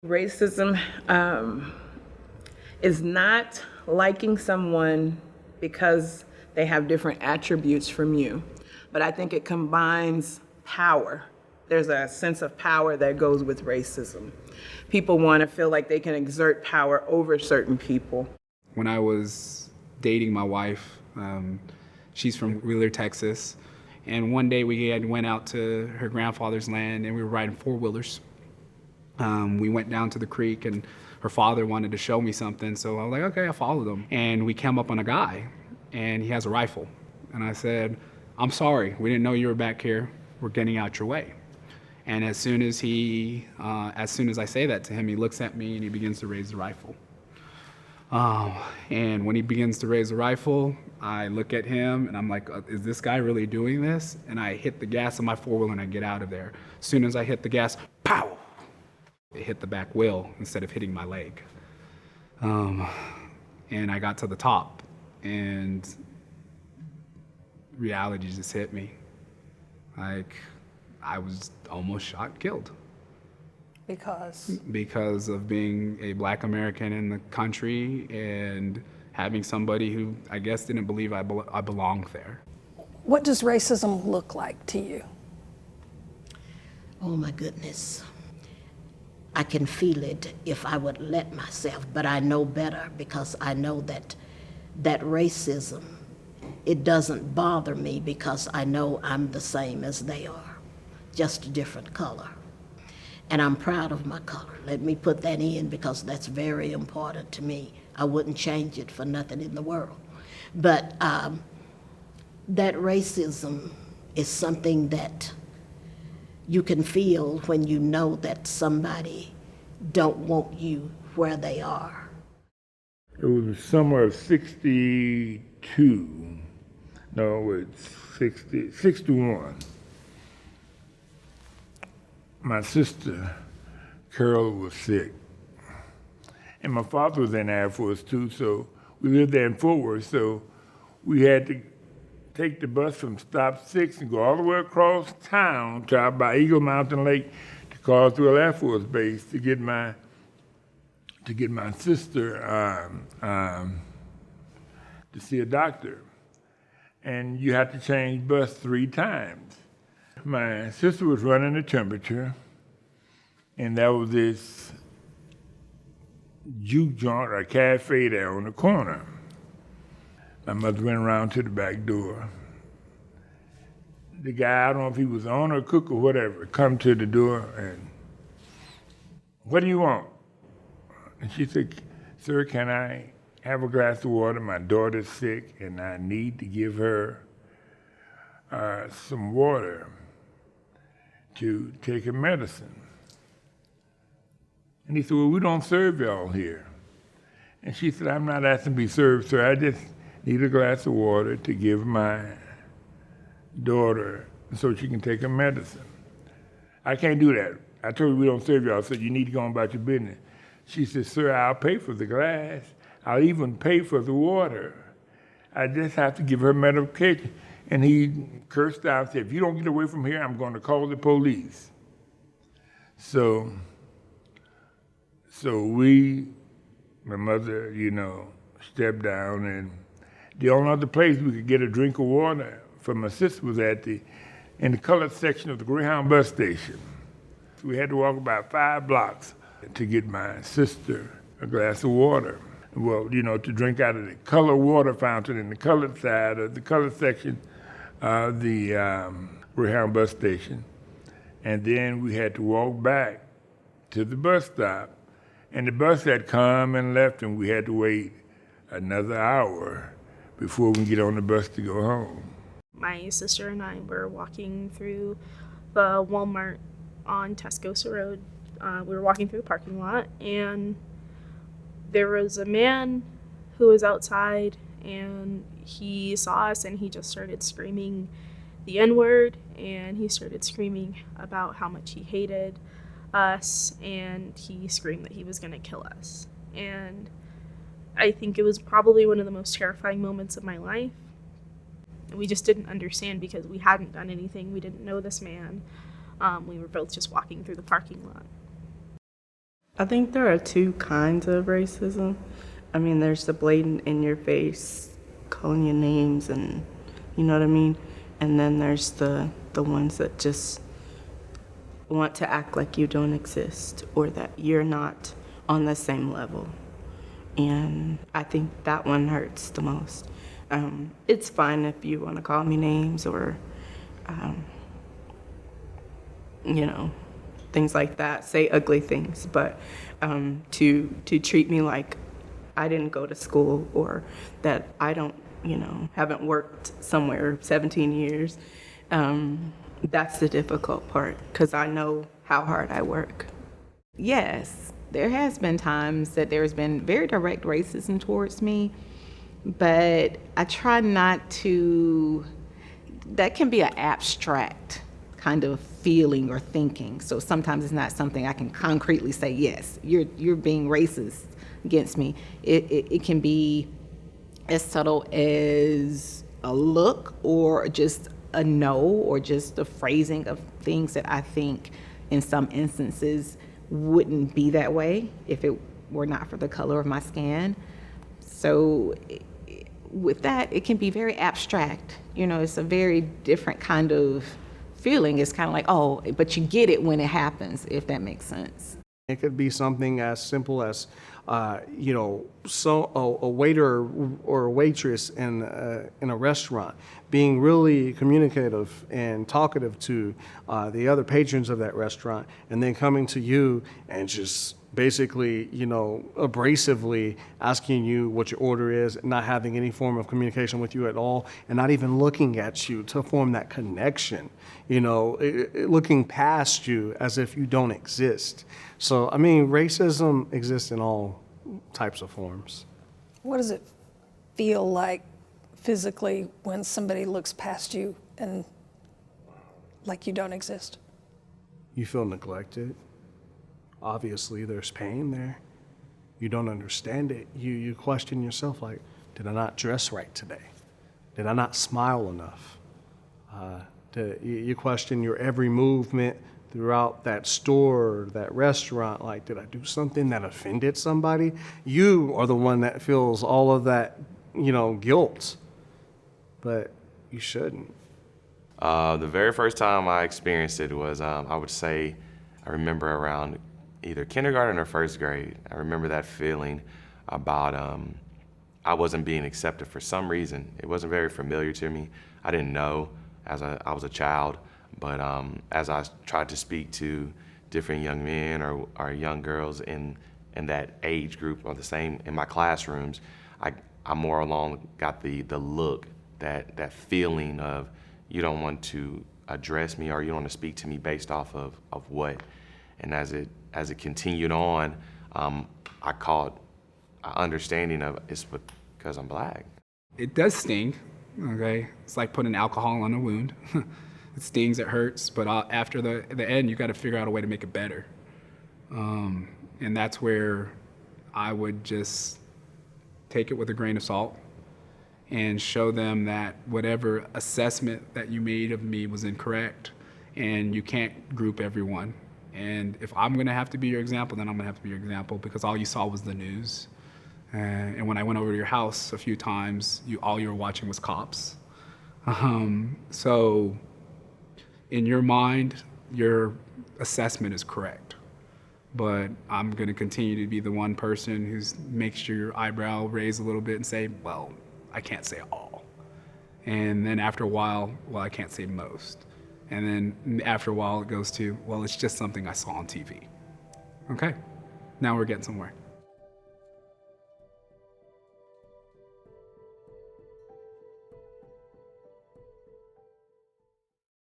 Racism is not liking someone because they have different attributes from you, but I think it combines power. There's a sense of power that goes with racism. People want to feel like they can exert power over certain people. When I was dating my wife, she's from Wheeler, Texas, and one day we went out to her grandfather's land and we were riding four-wheelers. We went down to the creek and her father wanted to show me something, so I was like, okay, I followed him. And we came up on a guy and he has a rifle. And I said, I'm sorry, we didn't know you were back here. We're getting out your way. And as soon as I say that to him, he looks at me and he begins to raise the rifle. And when he begins to raise the rifle, I look at him and I'm like, is this guy really doing this? And I hit the gas of my four-wheeler and I get out of there. As soon as I hit the gas, pow! It hit the back wheel instead of hitting my leg. And I got to the top and reality just hit me. Like, I was almost shot and killed. Because? Because of being a Black American in the country and having somebody who I guess didn't believe I belonged there. What does racism look like to you? Oh my goodness. I can feel it if I would let myself, but I know better because I know that racism, it doesn't bother me because I know I'm the same as they are, just a different color. And I'm proud of my color. Let me put that in because that's very important to me. I wouldn't change it for nothing in the world. But that racism is something that you can feel when you know that somebody don't want you where they are. It was the summer of 62. No, it's 61. My sister, Carol, was sick. And my father was in the Air Force too, so we lived there in Fort Worth, so we had to take the bus from stop 6 and go all the way across town to out by Eagle Mountain Lake to Carswell Air Force Base to get my sister to see a doctor. And you had to change bus 3 times. My sister was running a temperature, and there was this juke joint or cafe there on the corner. My mother went around to the back door. The guy, I don't know if he was the owner or cook or whatever, come to the door and, what do you want? And she said, sir, can I have a glass of water? My daughter's sick and I need to give her some water to take her medicine. And he said, well, we don't serve y'all here. And she said, I'm not asking to be served, sir. I just need a glass of water to give my daughter so she can take her medicine. I can't do that. I told her we don't serve y'all, so you need to go on about your business. She said, sir, I'll pay for the glass. I'll even pay for the water. I just have to give her medication. And he cursed out and said, if you don't get away from here, I'm going to call the police. So my mother, stepped down, and the only other place we could get a drink of water from my sister was in the colored section of the Greyhound bus station. So we had to walk about 5 blocks to get my sister a glass of water. Well, to drink out of the colored water fountain in the colored side of the colored section of the Greyhound bus station. And then we had to walk back to the bus stop. And the bus had come and left, and we had to wait another hour before we could get on the bus to go home. My sister and I were walking through the Walmart on Tascosa Road. We were walking through the parking lot, and there was a man who was outside, and he saw us, and he just started screaming the N-word, and he started screaming about how much he hated us, and he screamed that he was going to kill us. And I think it was probably one of the most terrifying moments of my life. We just didn't understand because we hadn't done anything. We didn't know this man. We were both just walking through the parking lot. I think there are two kinds of racism. I mean, there's the blatant in your face, calling you names and you know what I mean? And then there's the ones that just want to act like you don't exist or that you're not on the same level. And I think that one hurts the most. It's fine if you want to call me names or, you know, things like that, say ugly things, but to treat me like I didn't go to school or that I don't, you know, haven't worked somewhere 17 years, that's the difficult part because I know how hard I work. Yes, there has been times that there's been very direct racism towards me, but I try not to, that can be an abstract kind of feeling or thinking. So sometimes it's not something I can concretely say, yes, you're being racist against me. It can be as subtle as a look or just a no or just the phrasing of things that I think in some instances wouldn't be that way if it were not for the color of my skin. So with that, it can be very abstract. You know, it's a very different kind of feeling. It's kind of like, oh, but you get it when it happens, if that makes sense. It could be something as simple as, you know, a waiter or a waitress in a restaurant being really communicative and talkative to the other patrons of that restaurant, and then coming to you and just basically, you know, abrasively asking you what your order is, not having any form of communication with you at all, and not even looking at you to form that connection, you know, looking past you as if you don't exist. So, I mean, racism exists in all types of forms. What does it feel like physically when somebody looks past you and like you don't exist? You feel neglected. Obviously, there's pain there. You don't understand it. You question yourself like, did I not dress right today? Did I not smile enough? You question your every movement throughout that store, that restaurant, like, did I do something that offended somebody? You are the one that feels all of that, you know, guilt, but you shouldn't. The very first time I experienced it was, I would say, I remember around either kindergarten or first grade. I remember that feeling about I wasn't being accepted for some reason. It wasn't very familiar to me. I didn't know as I was a child. But as I tried to speak to different young men or young girls in that age group or the same in my classrooms, I more along got the look, that feeling of you don't want to address me or you don't want to speak to me based off of what. And as it continued on, I caught an understanding of it's because I'm black. It does sting, okay? It's like putting alcohol on a wound. It stings, it hurts, but after the end, you got to figure out a way to make it better. And that's where I would just take it with a grain of salt and show them that whatever assessment that you made of me was incorrect, and you can't group everyone. And if I'm gonna have to be your example, then I'm gonna have to be your example because all you saw was the news. And when I went over to your house a few times, all you were watching was cops. So in your mind, your assessment is correct. But I'm gonna continue to be the one person who makes your eyebrow raise a little bit and say, well, I can't say all. And then after a while, well, I can't say most. And then after a while it goes to, well, it's just something I saw on TV. Okay, now we're getting somewhere.